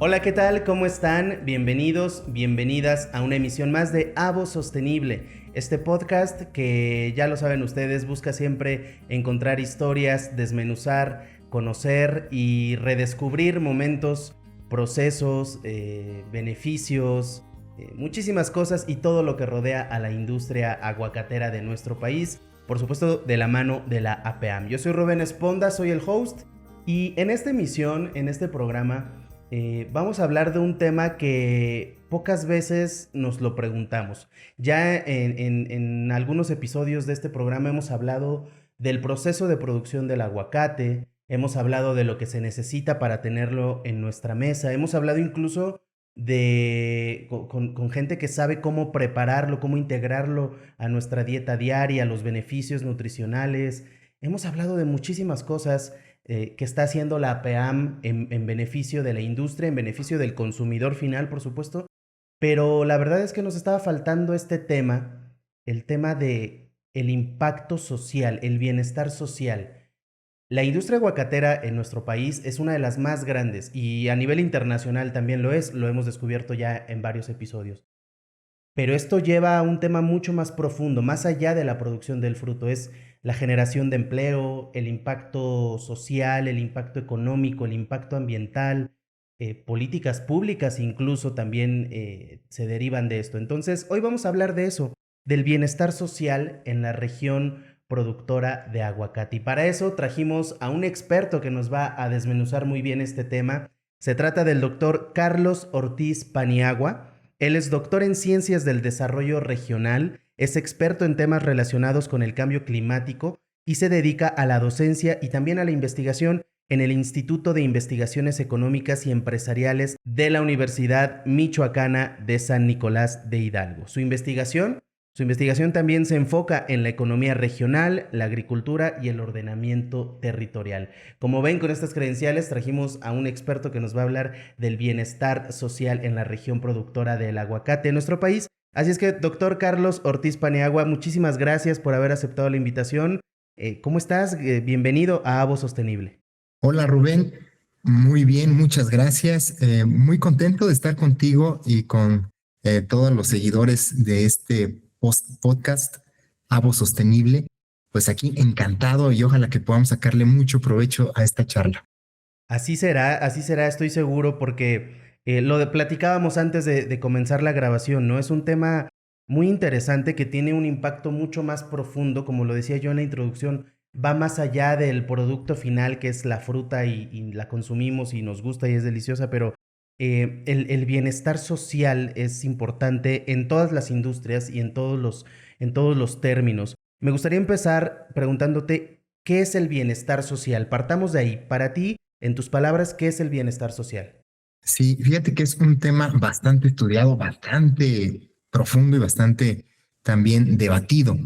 Hola, ¿qué tal? ¿Cómo están? Bienvenidos, bienvenidas a una emisión más de Avo Sostenible, este podcast que ya lo saben ustedes, busca siempre encontrar historias, desmenuzar, conocer y redescubrir momentos, procesos, beneficios, muchísimas cosas y todo lo que rodea a la industria aguacatera de nuestro país, por supuesto de la mano de la APAM. Yo soy Rubén Esponda, soy el host y en esta emisión, en este programa, vamos a hablar de un tema que pocas veces nos lo preguntamos. Ya en algunos episodios de este programa hemos hablado del proceso de producción del aguacate, hemos hablado de lo que se necesita para tenerlo en nuestra mesa, hemos hablado incluso con gente que sabe cómo prepararlo, cómo integrarlo a nuestra dieta diaria, los beneficios nutricionales. Hemos hablado de muchísimas cosas que está haciendo la APAM en beneficio de la industria, en beneficio del consumidor final, por supuesto, pero la verdad es que nos estaba faltando este tema, el tema de el impacto social, el bienestar social. La industria aguacatera en nuestro país es una de las más grandes y a nivel internacional también lo es, lo hemos descubierto ya en varios episodios. Pero esto lleva a un tema mucho más profundo, más allá de la producción del fruto, es la generación de empleo, el impacto social, el impacto económico, el impacto ambiental, políticas públicas incluso también se derivan de esto. Entonces, hoy vamos a hablar de eso, del bienestar social en la región productora de aguacate. Y para eso trajimos a un experto que nos va a desmenuzar muy bien este tema. Se trata del doctor Carlos Ortiz Paniagua. Él es doctor en Ciencias del Desarrollo Regional, es experto en temas relacionados con el cambio climático y se dedica a la docencia y también a la investigación en el Instituto de Investigaciones Económicas y Empresariales de la Universidad Michoacana de San Nicolás de Hidalgo. Su investigación también se enfoca en la economía regional, la agricultura y el ordenamiento territorial. Como ven, con estas credenciales trajimos a un experto que nos va a hablar del bienestar social en la región productora del aguacate en nuestro país. Así es que, doctor Carlos Ortiz Paniagua, muchísimas gracias por haber aceptado la invitación. ¿Cómo estás? Bienvenido a Avo Sostenible. Hola Rubén, muy bien, muchas gracias. Muy contento de estar contigo y con todos los seguidores de este podcast Avo Sostenible. Pues aquí encantado y ojalá que podamos sacarle mucho provecho a esta charla. Así será, estoy seguro, porque platicábamos antes de comenzar la grabación, ¿no? Es un tema muy interesante que tiene un impacto mucho más profundo, como lo decía yo en la introducción, va más allá del producto final, que es la fruta y la consumimos y nos gusta y es deliciosa, pero el bienestar social es importante en todas las industrias y en todos los términos. Me gustaría empezar preguntándote, ¿qué es el bienestar social? Partamos de ahí. Para ti, en tus palabras, ¿qué es el bienestar social? Sí, fíjate que es un tema bastante estudiado, bastante profundo y bastante también debatido.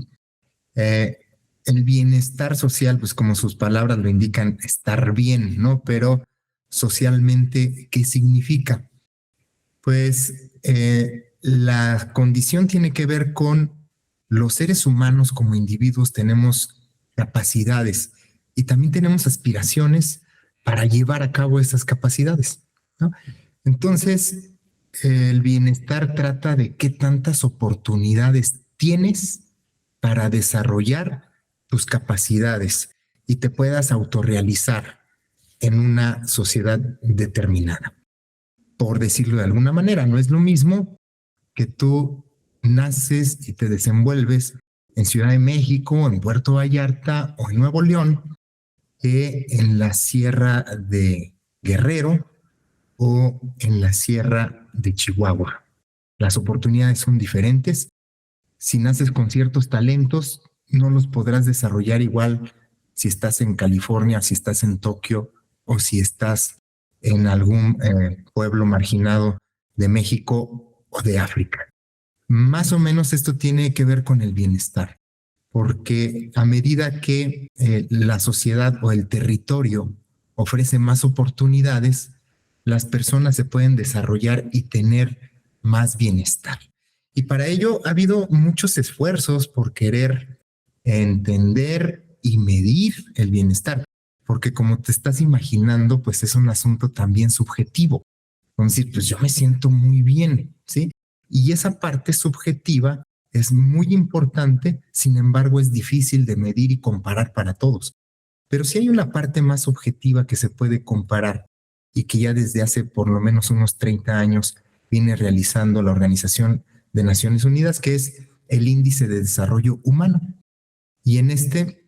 Eh, el bienestar social, pues como sus palabras lo indican, estar bien, ¿no? Pero socialmente, ¿qué significa? Pues la condición tiene que ver con los seres humanos como individuos tenemos capacidades y también tenemos aspiraciones para llevar a cabo esas capacidades, ¿no? Entonces, el bienestar trata de qué tantas oportunidades tienes para desarrollar tus capacidades y te puedas autorrealizar en una sociedad determinada, por decirlo de alguna manera. No es lo mismo que tú naces y te desenvuelves en Ciudad de México, en Puerto Vallarta o en Nuevo León, que en la Sierra de Guerrero o en la Sierra de Chihuahua. Las oportunidades son diferentes. Si naces con ciertos talentos, no los podrás desarrollar igual si estás en California, si estás en Tokio o si estás en algún pueblo marginado de México o de África. Más o menos esto tiene que ver con el bienestar, porque a medida que la sociedad o el territorio ofrece más oportunidades, las personas se pueden desarrollar y tener más bienestar. Y para ello ha habido muchos esfuerzos por querer entender y medir el bienestar, porque como te estás imaginando, pues es un asunto también subjetivo. con decir, pues yo me siento muy bien, ¿sí? Y esa parte subjetiva es muy importante, sin embargo es difícil de medir y comparar para todos. Pero sí hay una parte más objetiva que se puede comparar y que ya desde hace por lo menos unos 30 años viene realizando la Organización de Naciones Unidas, que es el Índice de Desarrollo Humano. Y en este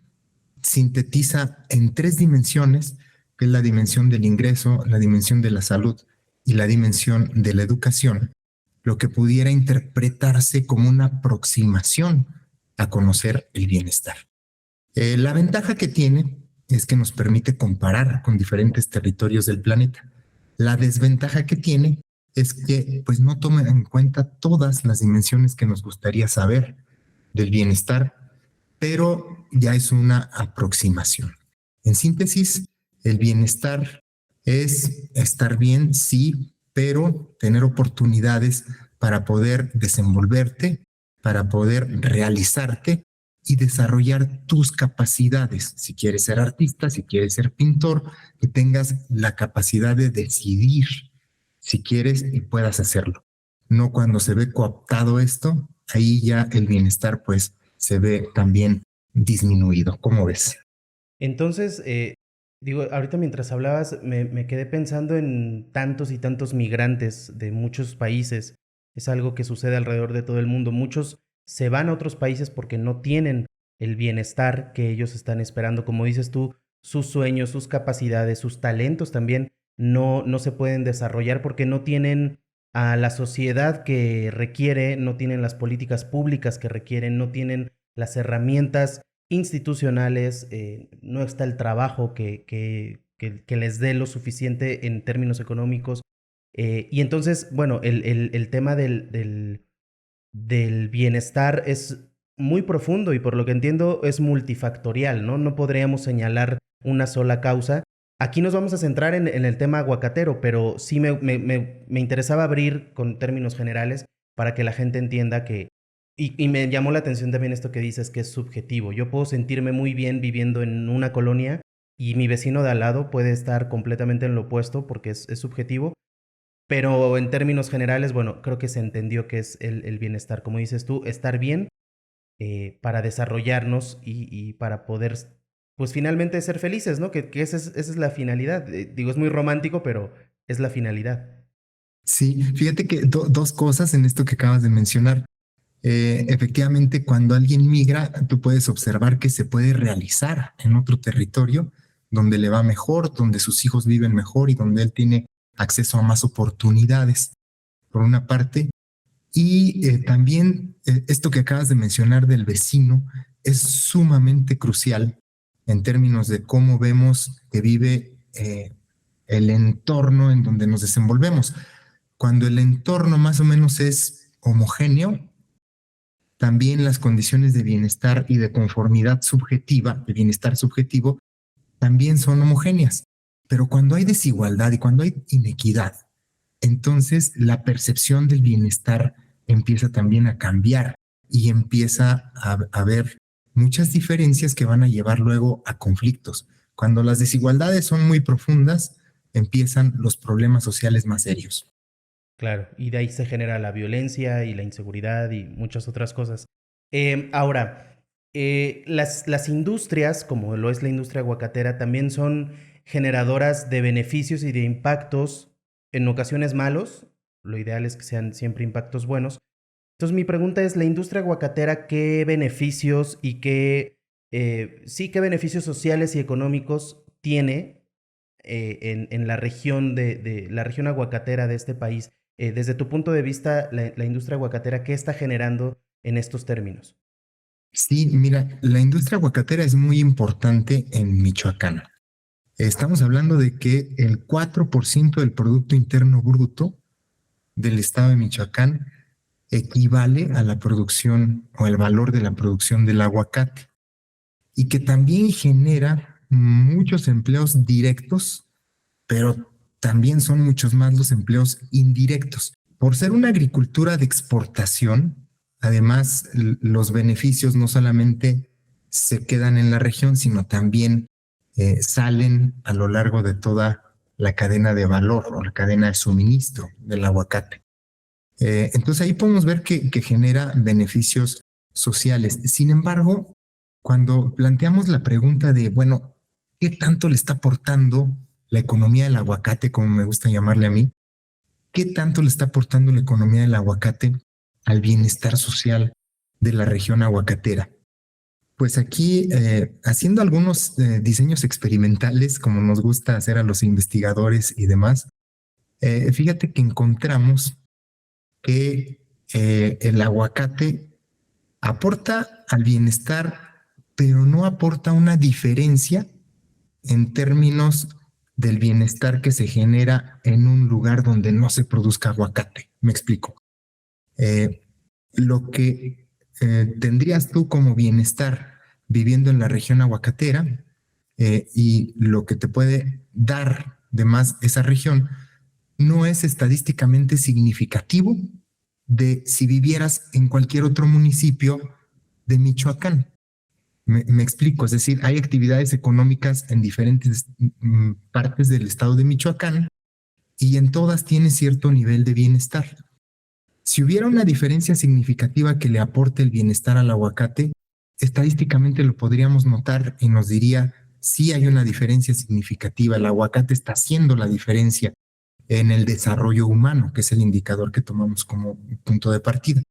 sintetiza en tres dimensiones, que es la dimensión del ingreso, la dimensión de la salud y la dimensión de la educación, lo que pudiera interpretarse como una aproximación a conocer el bienestar. La ventaja que tiene es que nos permite comparar con diferentes territorios del planeta. La desventaja que tiene es que pues no toma en cuenta todas las dimensiones que nos gustaría saber del bienestar, pero ya es una aproximación. En síntesis, el bienestar es estar bien, sí, pero tener oportunidades para poder desenvolverte, para poder realizarte y desarrollar tus capacidades. Si quieres ser artista, si quieres ser pintor, que tengas la capacidad de decidir si quieres y puedas hacerlo. No cuando se ve cooptado esto, ahí ya el bienestar pues se ve también disminuido. ¿Cómo ves? Entonces, digo, ahorita mientras hablabas, me quedé pensando en tantos y tantos migrantes de muchos países. Es algo que sucede alrededor de todo el mundo. Muchos se van a otros países porque no tienen el bienestar que ellos están esperando. Como dices tú, sus sueños, sus capacidades, sus talentos también no se pueden desarrollar porque no tienen a la sociedad que requiere, no tienen las políticas públicas que requieren, no tienen las herramientas institucionales, no está el trabajo que les dé lo suficiente en términos económicos. Y entonces, bueno, el tema del bienestar es muy profundo y por lo que entiendo es multifactorial, ¿no? No podríamos señalar una sola causa. Aquí nos vamos a centrar en el tema aguacatero, pero sí me interesaba abrir con términos generales para que la gente entienda que, y me llamó la atención también esto que dices que es subjetivo. Yo puedo sentirme muy bien viviendo en una colonia y mi vecino de al lado puede estar completamente en lo opuesto porque es subjetivo, pero en términos generales, bueno, creo que se entendió que es el bienestar. Como dices tú, estar bien para desarrollarnos y para poder, pues finalmente ser felices, ¿no? Que esa es la finalidad. Digo, es muy romántico, pero es la finalidad. Sí, fíjate que dos cosas en esto que acabas de mencionar. Efectivamente, cuando alguien migra, tú puedes observar que se puede realizar en otro territorio donde le va mejor, donde sus hijos viven mejor y donde él tiene acceso a más oportunidades, por una parte. Y también esto que acabas de mencionar del vecino es sumamente crucial en términos de cómo vemos que vive el entorno en donde nos desenvolvemos. Cuando el entorno más o menos es homogéneo, también las condiciones de bienestar y de conformidad subjetiva, de bienestar subjetivo, también son homogéneas. Pero cuando hay desigualdad y cuando hay inequidad, entonces la percepción del bienestar empieza también a cambiar y empieza a haber muchas diferencias que van a llevar luego a conflictos. Cuando las desigualdades son muy profundas, empiezan los problemas sociales más serios. Claro, y de ahí se genera la violencia y la inseguridad y muchas otras cosas. Ahora, las industrias, como lo es la industria aguacatera, también son generadoras de beneficios y de impactos, en ocasiones malos. Lo ideal es que sean siempre impactos buenos. Entonces, mi pregunta es, ¿la industria aguacatera qué beneficios y sí, qué beneficios sociales y económicos tiene en la región de la región aguacatera de este país? Desde tu punto de vista, la industria aguacatera, ¿qué está generando en estos términos? Sí, mira, la industria aguacatera es muy importante en Michoacán. Estamos hablando de que el 4% del Producto Interno Bruto del estado de Michoacán equivale a la producción o el valor de la producción del aguacate y que también genera muchos empleos directos, pero también son muchos más los empleos indirectos. Por ser una agricultura de exportación, además los beneficios no solamente se quedan en la región, sino también salen a lo largo de toda la cadena de valor o la cadena de suministro del aguacate. Entonces ahí podemos ver que genera beneficios sociales. Sin embargo, cuando planteamos la pregunta de, bueno, ¿qué tanto le está aportando la economía del aguacate, como me gusta llamarle a mí? ¿Qué tanto le está aportando la economía del aguacate al bienestar social de la región aguacatera? Pues aquí, haciendo algunos diseños experimentales, como nos gusta hacer a los investigadores y demás, fíjate que encontramos que el aguacate aporta al bienestar, pero no aporta una diferencia en términos del bienestar que se genera en un lugar donde no se produzca aguacate. Me explico. Eh, lo que tendrías tú como bienestar viviendo en la región aguacatera y lo que te puede dar de más esa región no es estadísticamente significativo de si vivieras en cualquier otro municipio de Michoacán. Me explico, es decir, hay actividades económicas en diferentes partes del estado de Michoacán y en todas tiene cierto nivel de bienestar. Si hubiera una diferencia significativa que le aporte el bienestar al aguacate, estadísticamente lo podríamos notar y nos diría si hay una diferencia significativa. El aguacate está haciendo la diferencia en el desarrollo humano, que es el indicador que tomamos como punto de partida.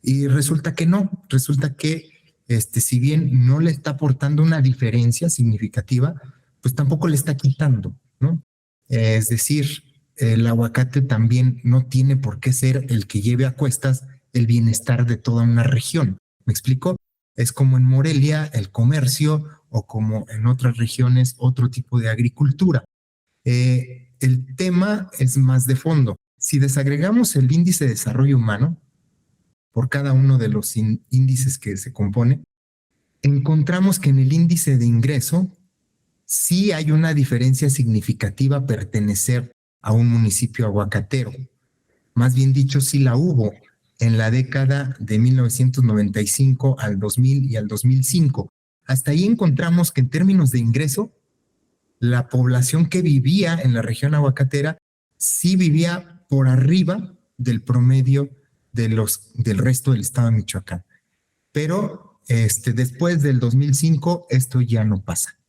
Y resulta que no, resulta que si bien no le está aportando una diferencia significativa, pues tampoco le está quitando, ¿no? Es decir, el aguacate también no tiene por qué ser el que lleve a cuestas el bienestar de toda una región. ¿Me explico? Es como en Morelia el comercio o como en otras regiones otro tipo de agricultura. El tema es más de fondo. Si desagregamos el índice de desarrollo humano por cada uno de los índices que se compone, encontramos que en el índice de ingreso sí hay una diferencia significativa pertenecer a un municipio aguacatero. Más bien dicho, sí la hubo en la década de 1995 al 2000 y al 2005. Hasta ahí encontramos que en términos de ingreso, la población que vivía en la región aguacatera sí vivía por arriba del promedio del resto del estado de Michoacán. Pero después del 2005 esto ya no pasa,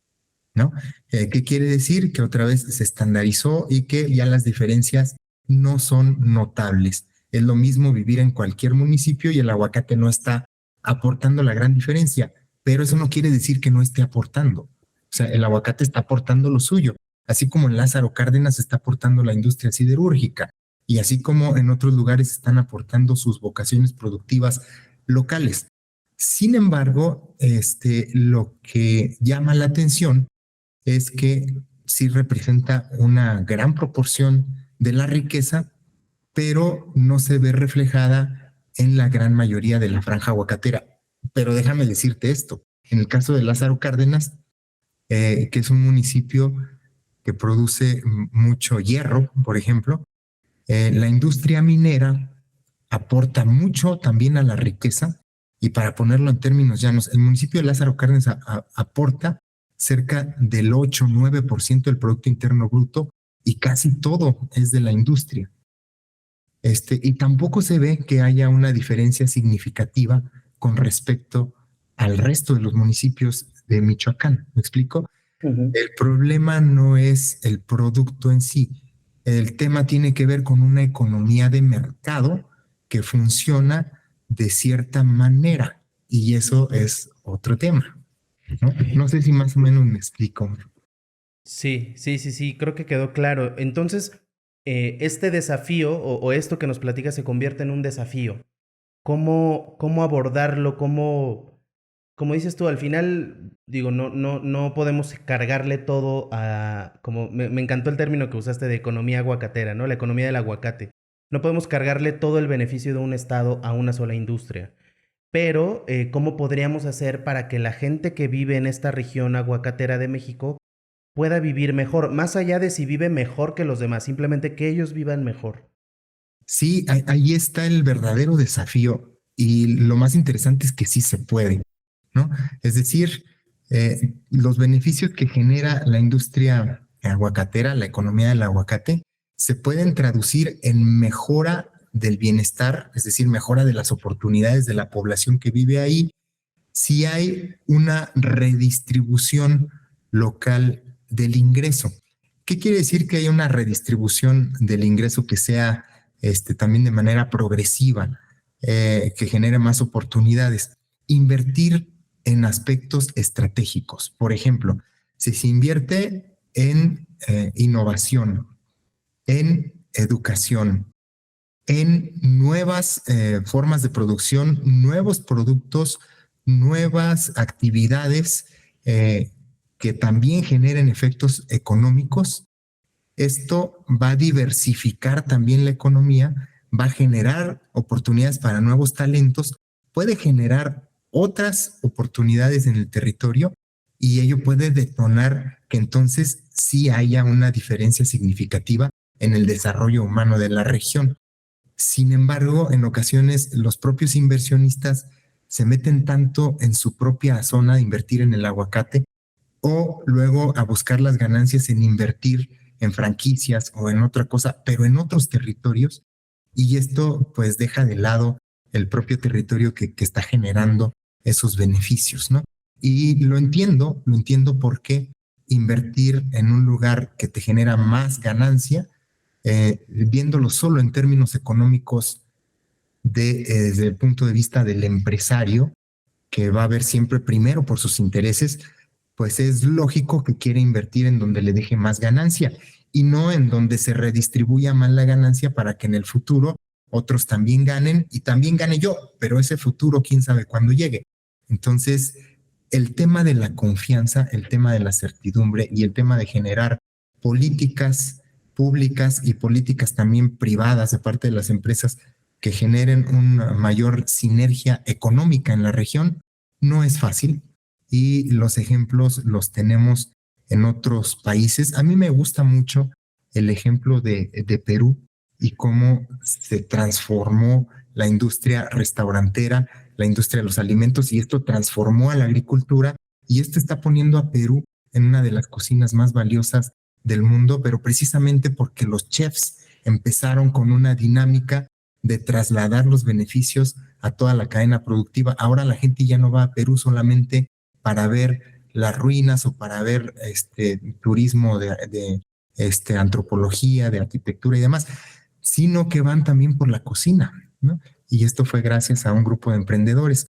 ¿no? ¿Qué quiere decir? Que otra vez se estandarizó y que ya las diferencias no son notables. Es lo mismo vivir en cualquier municipio y el aguacate no está aportando la gran diferencia, pero eso no quiere decir que no esté aportando. O sea, el aguacate está aportando lo suyo, así como en Lázaro Cárdenas está aportando la industria siderúrgica y así como en otros lugares están aportando sus vocaciones productivas locales. Sin embargo, lo que llama la atención es que sí representa una gran proporción de la riqueza, pero no se ve reflejada en la gran mayoría de la franja aguacatera. Pero déjame decirte esto, en el caso de Lázaro Cárdenas, que es un municipio que produce mucho hierro, por ejemplo, la industria minera aporta mucho también a la riqueza y para ponerlo en términos llanos, el municipio de Lázaro Cárdenas aporta cerca del 8-9% del Producto Interno Bruto y casi todo es de la industria. Y tampoco se ve que haya una diferencia significativa con respecto al resto de los municipios de Michoacán. ¿Me explico? El problema no es el producto en sí. El tema tiene que ver con una economía de mercado que funciona de cierta manera y eso es otro tema. No sé si más o menos me explico. Sí, creo que quedó claro. Entonces, este desafío o esto que nos platica se convierte en un desafío. ¿Cómo abordarlo? Como dices tú, al final, digo, no podemos cargarle todo a, como me encantó el término que usaste de economía aguacatera, ¿no? La economía del aguacate. No podemos cargarle todo el beneficio de un estado a una sola industria. Pero, ¿cómo podríamos hacer para que la gente que vive en esta región aguacatera de México pueda vivir mejor? Más allá de si vive mejor que los demás, simplemente que ellos vivan mejor. Sí, ahí está el verdadero desafío y lo más interesante es que sí se puede, ¿no? Es decir, los beneficios que genera la industria aguacatera, la economía del aguacate, se pueden traducir en mejora del bienestar, es decir, mejora de las oportunidades de la población que vive ahí, si hay una redistribución local del ingreso. ¿Qué quiere decir que haya una redistribución del ingreso que sea también de manera progresiva, que genere más oportunidades? Invertir en aspectos estratégicos. Por ejemplo, si se invierte en innovación, en educación, en nuevas formas de producción, nuevos productos, nuevas actividades que también generen efectos económicos. Esto va a diversificar también la economía, va a generar oportunidades para nuevos talentos, puede generar otras oportunidades en el territorio y ello puede detonar que entonces sí haya una diferencia significativa en el desarrollo humano de la región. Sin embargo, en ocasiones los propios inversionistas se meten tanto en su propia zona de invertir en el aguacate o luego a buscar las ganancias en invertir en franquicias o en otra cosa, pero en otros territorios, y esto pues deja de lado el propio territorio que está generando esos beneficios, ¿no? Y lo entiendo porque invertir en un lugar que te genera más ganancia, viéndolo solo en términos económicos desde el punto de vista del empresario, que va a ver siempre primero por sus intereses, pues es lógico que quiera invertir en donde le deje más ganancia y no en donde se redistribuya más la ganancia para que en el futuro otros también ganen y también gane yo, pero ese futuro quién sabe cuándo llegue. Entonces, el tema de la confianza, el tema de la certidumbre y el tema de generar políticas públicas y políticas también privadas de parte de las empresas que generen una mayor sinergia económica en la región, no es fácil y los ejemplos los tenemos en otros países. A mí me gusta mucho el ejemplo de Perú y cómo se transformó la industria restaurantera, la industria de los alimentos, y esto transformó a la agricultura y esto está poniendo a Perú en una de las cocinas más valiosas del mundo, pero precisamente porque los chefs empezaron con una dinámica de trasladar los beneficios a toda la cadena productiva. Ahora la gente ya no va a Perú solamente para ver las ruinas o para ver turismo de antropología, de arquitectura y demás, sino que van también por la cocina, ¿no? Y esto fue gracias a un grupo de emprendedores,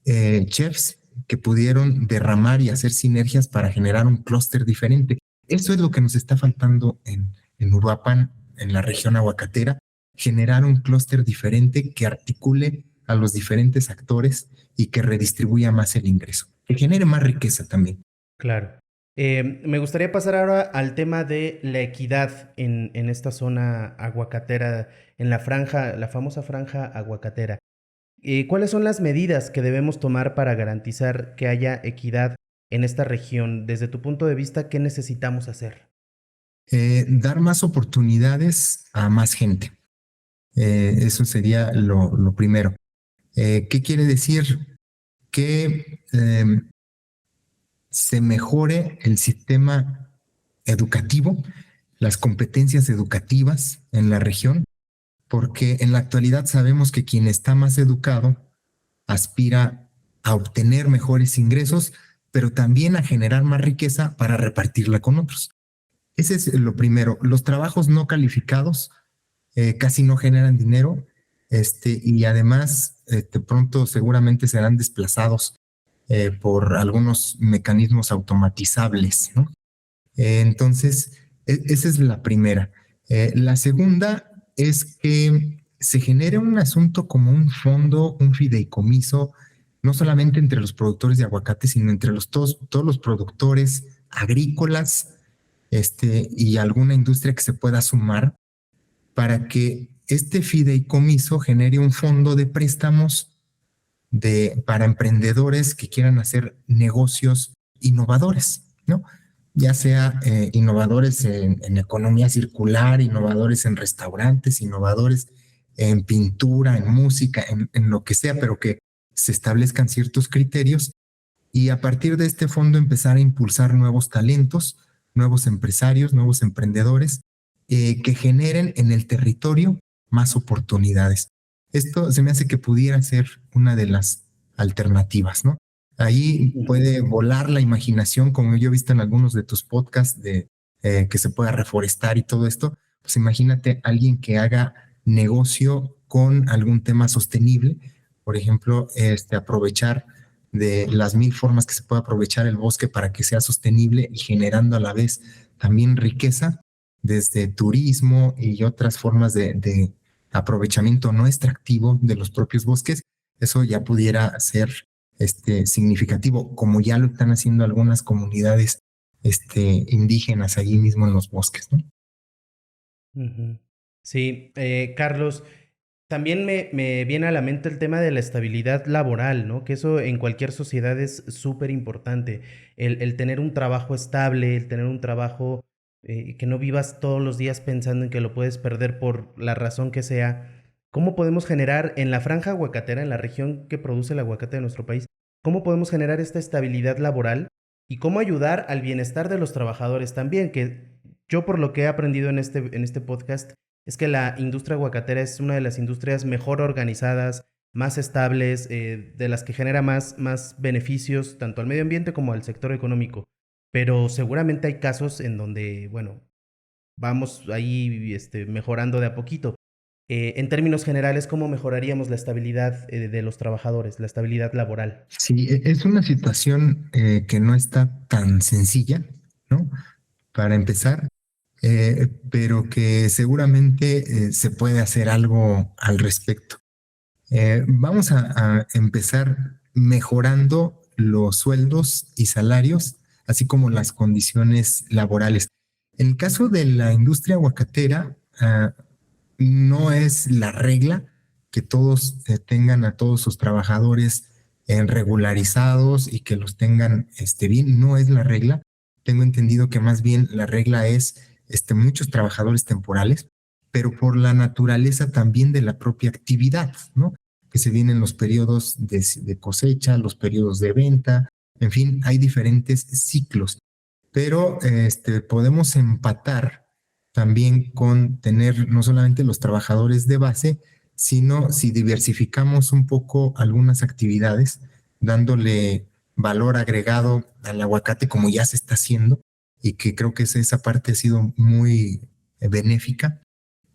chefs que pudieron derramar y hacer sinergias para generar un clúster diferente. Eso es lo que nos está faltando en Uruapan, en la región aguacatera, generar un clúster diferente que articule a los diferentes actores y que redistribuya más el ingreso, que genere más riqueza también. Claro. Me gustaría pasar ahora al tema de la equidad en esta zona aguacatera, en la franja, la famosa franja aguacatera. ¿Cuáles son las medidas que debemos tomar para garantizar que haya equidad en esta región? Desde tu punto de vista, ¿qué necesitamos hacer? Dar más oportunidades a más gente. Eso sería lo primero. ¿Qué quiere decir? Que se mejore el sistema educativo, las competencias educativas en la región, porque en la actualidad sabemos que quien está más educado aspira a obtener mejores ingresos, pero también a generar más riqueza para repartirla con otros. Ese es lo primero. Los trabajos no calificados casi no generan dinero, y además pronto seguramente serán desplazados por algunos mecanismos automatizables, ¿no? Entonces, esa es la primera. La segunda es que se genere un asunto como un fondo, un fideicomiso, no solamente entre los productores de aguacate, sino entre todos los productores agrícolas, y alguna industria que se pueda sumar para que este fideicomiso genere un fondo de préstamos para emprendedores que quieran hacer negocios innovadores, ¿no? Ya sea innovadores en economía circular, innovadores en restaurantes, innovadores en pintura, en música, en lo que sea, pero que se establezcan ciertos criterios y a partir de este fondo empezar a impulsar nuevos talentos nuevos empresarios, nuevos emprendedores que generen en el territorio más oportunidades. Esto se me hace que pudiera ser una de las alternativas, ¿no? Ahí Ujú. puede volar la imaginación, como yo he visto en algunos de tus podcasts de que se pueda reforestar y todo esto. Pues imagínate alguien que haga negocio con algún tema sostenible, por ejemplo, aprovechar de las mil formas que se puede aprovechar el bosque para que sea sostenible y generando a la vez también riqueza, desde turismo y otras formas de aprovechamiento no extractivo de los propios bosques. Eso ya pudiera ser significativo, como ya lo están haciendo algunas comunidades indígenas allí mismo en los bosques, ¿no? Ujú. Sí, Carlos, también me viene a la mente el tema de la estabilidad laboral, ¿no? Que eso en cualquier sociedad es súper importante. El tener un trabajo estable, el tener un trabajo que no vivas todos los días pensando en que lo puedes perder por la razón que sea. ¿Cómo podemos generar en la franja aguacatera, en la región que produce el aguacate de nuestro país, cómo podemos generar esta estabilidad laboral y cómo ayudar al bienestar de los trabajadores también? Que yo por lo que he aprendido en este podcast es que la industria aguacatera es una de las industrias mejor organizadas, más estables, de las que genera más beneficios tanto al medio ambiente como al sector económico. Pero seguramente hay casos en donde, bueno, vamos ahí mejorando de a poquito. En términos generales, ¿cómo mejoraríamos la estabilidad de los trabajadores, la estabilidad laboral? Sí, es una situación que no está tan sencilla, ¿no? Para empezar, pero que seguramente se puede hacer algo al respecto. Vamos a empezar mejorando los sueldos y salarios, así como las condiciones laborales. En el caso de la industria aguacatera, no es la regla que todos tengan a todos sus trabajadores regularizados y que los tengan bien, no es la regla. Tengo entendido que más bien la regla es muchos trabajadores temporales, pero por la naturaleza también de la propia actividad, ¿no? Que se vienen los periodos de cosecha, los periodos de venta, en fin, hay diferentes ciclos, pero podemos empatar también con tener no solamente los trabajadores de base, sino si diversificamos un poco algunas actividades, dándole valor agregado al aguacate como ya se está haciendo y que creo que esa parte ha sido muy benéfica.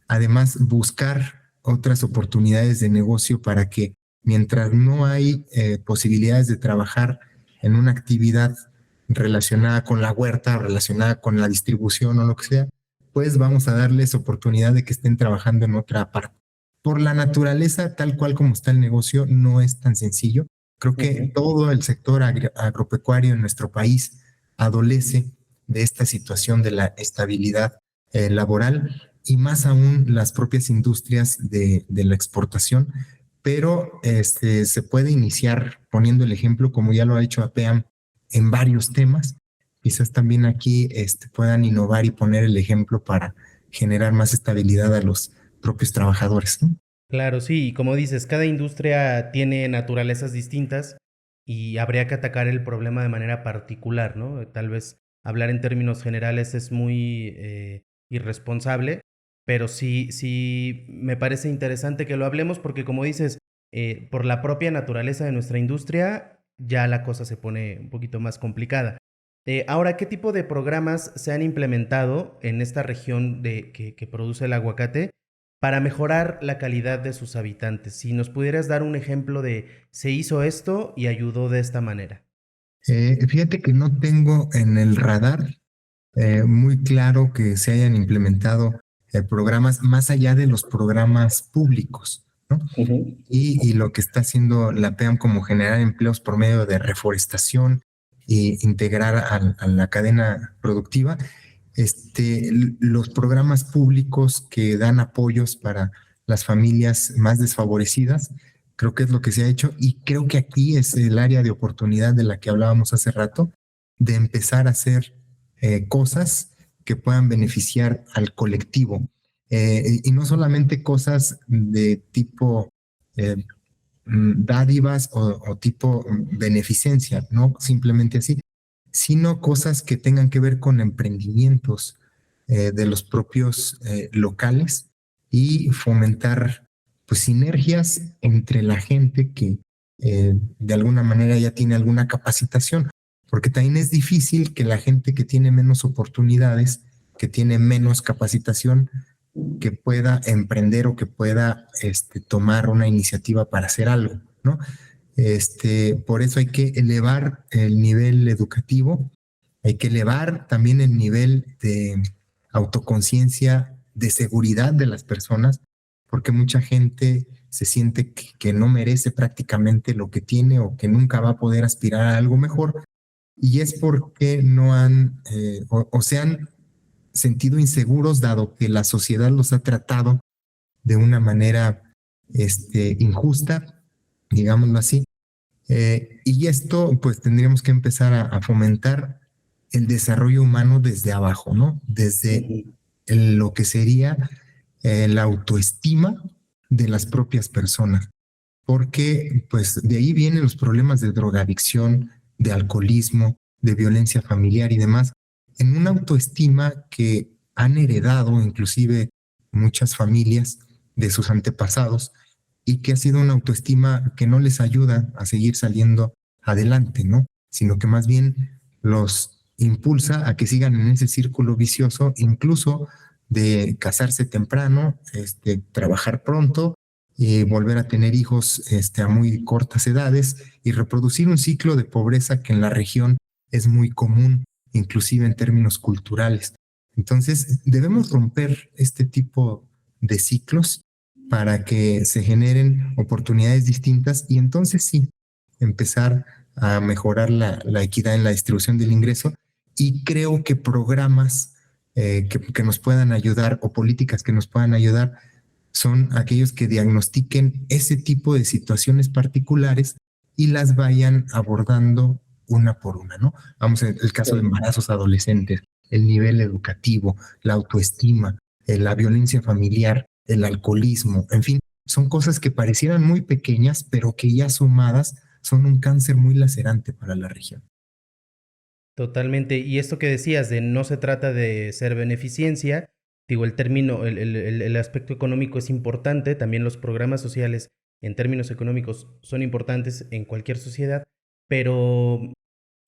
Además, buscar otras oportunidades de negocio para que mientras no hay posibilidades de trabajar en una actividad relacionada con la huerta, relacionada con la distribución o lo que sea, pues vamos a darles oportunidad de que estén trabajando en otra parte. Por la naturaleza, tal cual como está el negocio, no es tan sencillo. Creo que Ujú. todo el sector agropecuario en nuestro país adolece de esta situación de la estabilidad laboral y más aún las propias industrias de la exportación, pero se puede iniciar poniendo el ejemplo, como ya lo ha hecho APAM en varios temas. Quizás también aquí puedan innovar y poner el ejemplo para generar más estabilidad a los propios trabajadores, ¿no? Claro, sí, y como dices, cada industria tiene naturalezas distintas y habría que atacar el problema de manera particular, ¿no? Tal vez hablar en términos generales es muy irresponsable, pero sí me parece interesante que lo hablemos porque como dices, por la propia naturaleza de nuestra industria, ya la cosa se pone un poquito más complicada. Ahora, ¿qué tipo de programas se han implementado en esta región que produce el aguacate para mejorar la calidad de sus habitantes? Si nos pudieras dar un ejemplo de se hizo esto y ayudó de esta manera. Fíjate que no tengo en el radar muy claro que se hayan implementado programas más allá de los programas públicos, ¿no? Ujú. Y lo que está haciendo la PEAM como generar empleos por medio de reforestación e integrar a la cadena productiva, los programas públicos que dan apoyos para las familias más desfavorecidas, creo que es lo que se ha hecho y creo que aquí es el área de oportunidad de la que hablábamos hace rato, de empezar a hacer cosas que puedan beneficiar al colectivo. Y no solamente cosas de tipo eh, dádivas o tipo beneficencia, no simplemente así, sino cosas que tengan que ver con emprendimientos de los propios locales y fomentar pues sinergias entre la gente que de alguna manera ya tiene alguna capacitación, porque también es difícil que la gente que tiene menos oportunidades, que tiene menos capacitación, que pueda emprender o que pueda tomar una iniciativa para hacer algo, ¿no? Por eso hay que elevar el nivel educativo, hay que elevar también el nivel de autoconciencia, de seguridad de las personas, porque mucha gente se siente que no merece prácticamente lo que tiene o que nunca va a poder aspirar a algo mejor, y es porque no han o se han sentido inseguros dado que la sociedad los ha tratado de una manera injusta, digámoslo así. Y esto, pues tendríamos que empezar a fomentar el desarrollo humano desde abajo, ¿no? Desde Ujú. lo que sería la autoestima de las propias personas, porque pues de ahí vienen los problemas de drogadicción, de alcoholismo, de violencia familiar y demás, en una autoestima que han heredado inclusive muchas familias de sus antepasados y que ha sido una autoestima que no les ayuda a seguir saliendo adelante, ¿no? Sino que más bien los impulsa a que sigan en ese círculo vicioso, incluso de casarse temprano, trabajar pronto y volver a tener hijos a muy cortas edades y reproducir un ciclo de pobreza que en la región es muy común, inclusive en términos culturales. Entonces, debemos romper este tipo de ciclos para que se generen oportunidades distintas y entonces sí, empezar a mejorar la equidad en la distribución del ingreso. Y creo que programas que nos puedan ayudar o políticas que nos puedan ayudar son aquellos que diagnostiquen ese tipo de situaciones particulares y las vayan abordando una por una, ¿no? Vamos, en el caso de Sí. embarazos adolescentes, el nivel educativo, la autoestima, la violencia familiar, el alcoholismo, en fin, son cosas que parecieran muy pequeñas, pero que ya sumadas son un cáncer muy lacerante para la región. Totalmente. Y esto que decías de no se trata de ser beneficencia, digo, el término, el aspecto económico es importante, también los programas sociales en términos económicos son importantes en cualquier sociedad, pero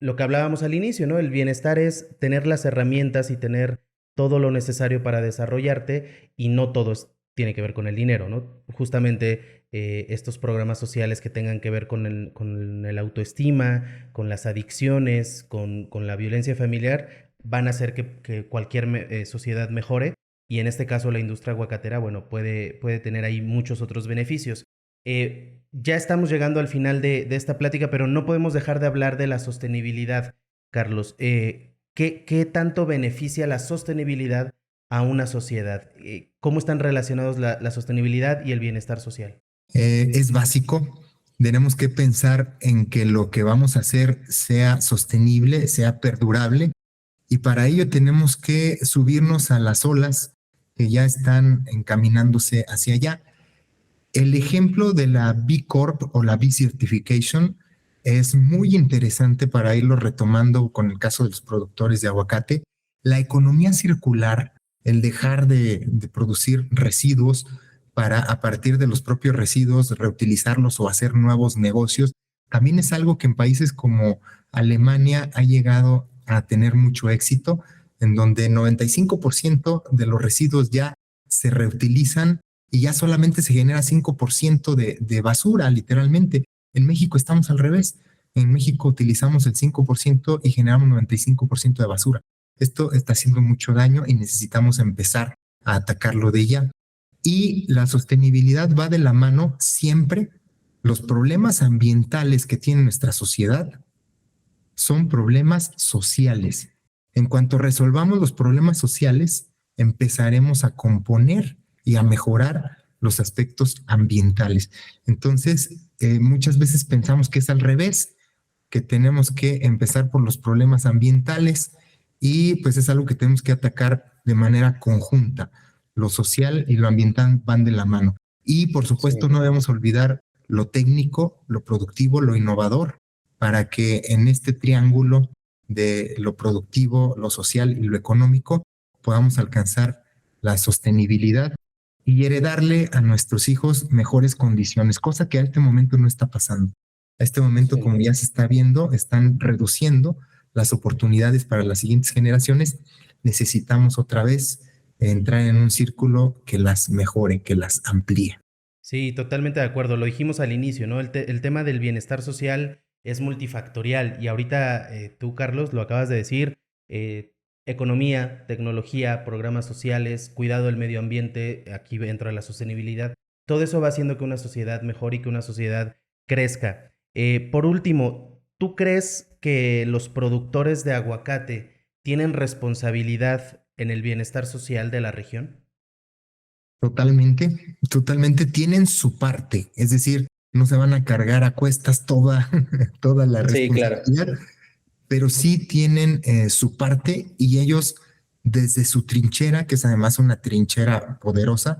lo que hablábamos al inicio, ¿no? El bienestar es tener las herramientas y tener todo lo necesario para desarrollarte y no todo tiene que ver con el dinero, ¿no? Justamente estos programas sociales que tengan que ver con el autoestima, con las adicciones, con la violencia familiar, van a hacer que cualquier sociedad mejore y en este caso la industria aguacatera, bueno, puede tener ahí muchos otros beneficios. Ya estamos llegando al final de esta plática, pero no podemos dejar de hablar de la sostenibilidad, Carlos. ¿Qué tanto beneficia la sostenibilidad a una sociedad? ¿Cómo están relacionados la sostenibilidad y el bienestar social? Es básico. Tenemos que pensar en que lo que vamos a hacer sea sostenible, sea perdurable, y para ello tenemos que subirnos a las olas que ya están encaminándose hacia allá. El ejemplo de la B Corp o la B Certification es muy interesante para irlo retomando con el caso de los productores de aguacate. La economía circular, el dejar de producir residuos para a partir de los propios residuos reutilizarlos o hacer nuevos negocios, también es algo que en países como Alemania ha llegado a tener mucho éxito, en donde 95% de los residuos ya se reutilizan y ya solamente se genera 5% de basura, literalmente. En México estamos al revés. En México utilizamos el 5% y generamos 95% de basura. Esto está haciendo mucho daño y necesitamos empezar a atacarlo de ya. Y la sostenibilidad va de la mano siempre. Los problemas ambientales que tiene nuestra sociedad son problemas sociales. En cuanto resolvamos los problemas sociales, empezaremos a componer y a mejorar los aspectos ambientales. Entonces, muchas veces pensamos que es al revés, que tenemos que empezar por los problemas ambientales y pues es algo que tenemos que atacar de manera conjunta. Lo social y lo ambiental van de la mano. Y por supuesto Sí. no debemos olvidar lo técnico, lo productivo, lo innovador, para que en este triángulo de lo productivo, lo social y lo económico, podamos alcanzar la sostenibilidad y heredarle a nuestros hijos mejores condiciones, cosa que a este momento no está pasando. A este momento, Sí. como ya se está viendo, están reduciendo las oportunidades para las siguientes generaciones. Necesitamos otra vez entrar en un círculo que las mejore, que las amplíe. Sí, totalmente de acuerdo. Lo dijimos al inicio, ¿no? El tema del bienestar social es multifactorial y ahorita tú, Carlos, lo acabas de decir, economía, tecnología, programas sociales, cuidado del medio ambiente, aquí entra la sostenibilidad. Todo eso va haciendo que una sociedad mejore y que una sociedad crezca. Por último, ¿tú crees que los productores de aguacate tienen responsabilidad en el bienestar social de la región? Totalmente, totalmente tienen su parte, es decir, no se van a cargar a cuestas toda, toda la Sí, claro. responsabilidad, pero sí tienen su parte y ellos desde su trinchera, que es además una trinchera poderosa,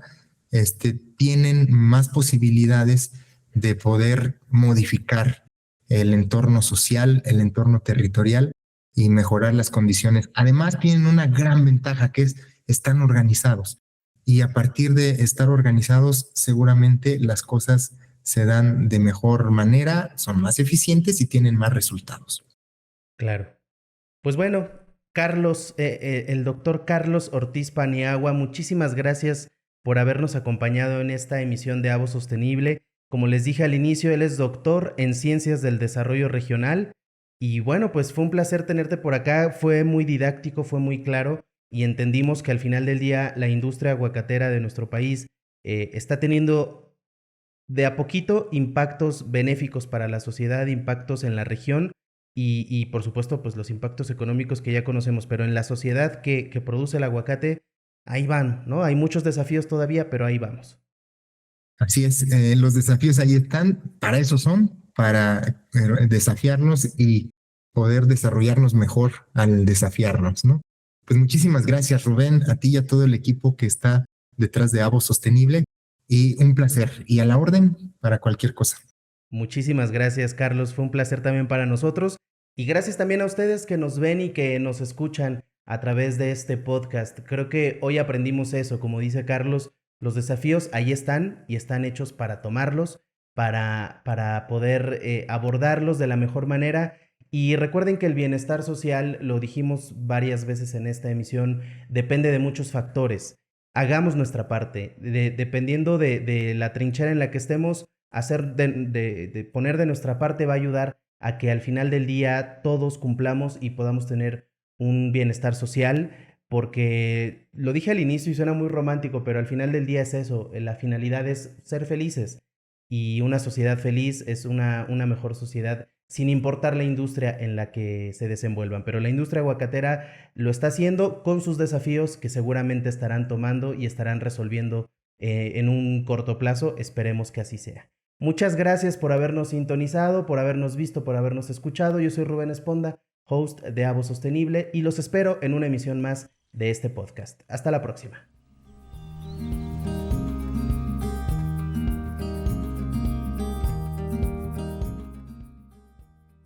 tienen más posibilidades de poder modificar el entorno social, el entorno territorial y mejorar las condiciones. Además, tienen una gran ventaja que es están organizados y a partir de estar organizados, seguramente las cosas se dan de mejor manera, son más eficientes y tienen más resultados. Claro. Pues bueno, Carlos, el doctor Carlos Ortiz Paniagua, muchísimas gracias por habernos acompañado en esta emisión de Avo Sostenible. Como les dije al inicio, él es doctor en Ciencias del Desarrollo Regional y bueno, pues fue un placer tenerte por acá, fue muy didáctico, fue muy claro y entendimos que al final del día la industria aguacatera de nuestro país está teniendo de a poquito impactos benéficos para la sociedad, impactos en la región y por supuesto pues los impactos económicos que ya conocemos, pero en la sociedad que produce el aguacate, ahí van, ¿no? Hay muchos desafíos todavía, pero ahí vamos. Así es, los desafíos ahí están, para eso son, para desafiarnos y poder desarrollarnos mejor al desafiarnos, ¿no? Pues muchísimas gracias, Rubén, a ti y a todo el equipo que está detrás de Avo Sostenible y un placer y a la orden para cualquier cosa. Muchísimas gracias, Carlos. Fue un placer también para nosotros. Y gracias también a ustedes que nos ven y que nos escuchan a través de este podcast. Creo que hoy aprendimos eso, como dice Carlos, los desafíos ahí están y están hechos para tomarlos, para poder abordarlos de la mejor manera. Y recuerden que el bienestar social, lo dijimos varias veces en esta emisión, depende de muchos factores. Hagamos nuestra parte, dependiendo de la trinchera en la que estemos hacer de poner de nuestra parte va a ayudar a que al final del día todos cumplamos y podamos tener un bienestar social, porque lo dije al inicio y suena muy romántico, pero al final del día es eso, la finalidad es ser felices y una sociedad feliz es una mejor sociedad sin importar la industria en la que se desenvuelvan, pero la industria aguacatera lo está haciendo con sus desafíos que seguramente estarán tomando y estarán resolviendo en un corto plazo, esperemos que así sea. Muchas gracias por habernos sintonizado, por habernos visto, por habernos escuchado. Yo soy Rubén Esponda, host de Avo Sostenible, y los espero en una emisión más de este podcast. Hasta la próxima.